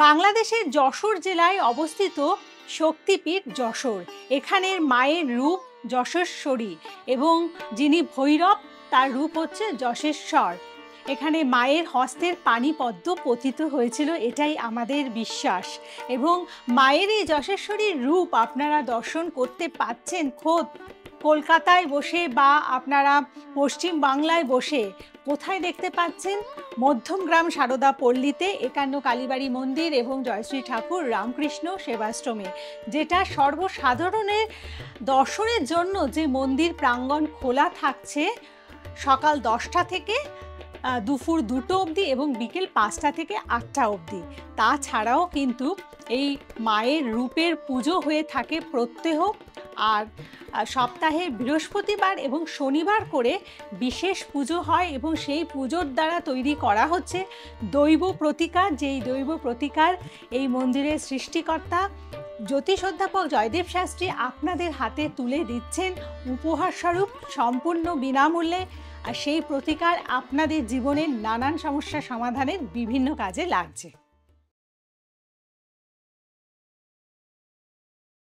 বাংলাদেশের যশোর জেলায় অবস্থিত শক্তিপীঠ যশোর। এখানের মায়ের রূপ যশেশ্বরী এবং যিনি ভৈরব তার রূপ হচ্ছে যশেশ্বর। এখানে মায়ের হস্তের পানি পদ্ম পতিত হয়েছিল, এটাই আমাদের বিশ্বাস। এবং মায়ের এই যশেশ্বরীর রূপ আপনারা দর্শন করতে পাচ্ছেন খোদ কলকাতায় বসে বা আপনারা পশ্চিম বাংলায় বসে। কোথায় দেখতে পাচ্ছেন? মধ্যমগ্রাম সারদা পল্লীতে 51 কালীবাড়ি মন্দির এবং জয়শ্রী ঠাকুর রামকৃষ্ণ সেবাশ্রমে, যেটা সর্বসাধারণের দর্শনের জন্য যে মন্দির প্রাঙ্গণ খোলা থাকছে সকাল 10টা থেকে দুপুর 2টো অবধি এবং বিকেল 5টা থেকে 8টা অবধি। তাছাড়াও কিন্তু এই মায়ের রূপের পুজো হয়ে থাকে প্রত্যহ, আর সপ্তাহে বৃহস্পতিবার এবং শনিবার করে বিশেষ পুজো হয় এবং সেই পুজোর দ্বারা তৈরি করা হচ্ছে দৈব প্রতিকার। যেই দৈব প্রতিকার এই মন্দিরের সৃষ্টিকর্তা জ্যোতিষ অধ্যাপক জয়দেব শাস্ত্রী আপনাদের হাতে তুলে দিচ্ছেন উপহারস্বরূপ সম্পূর্ণ বিনামূল্যে। আর সেই প্রতিকার আপনাদের জীবনের নানান সমস্যা সমাধানের বিভিন্ন কাজে লাগছে।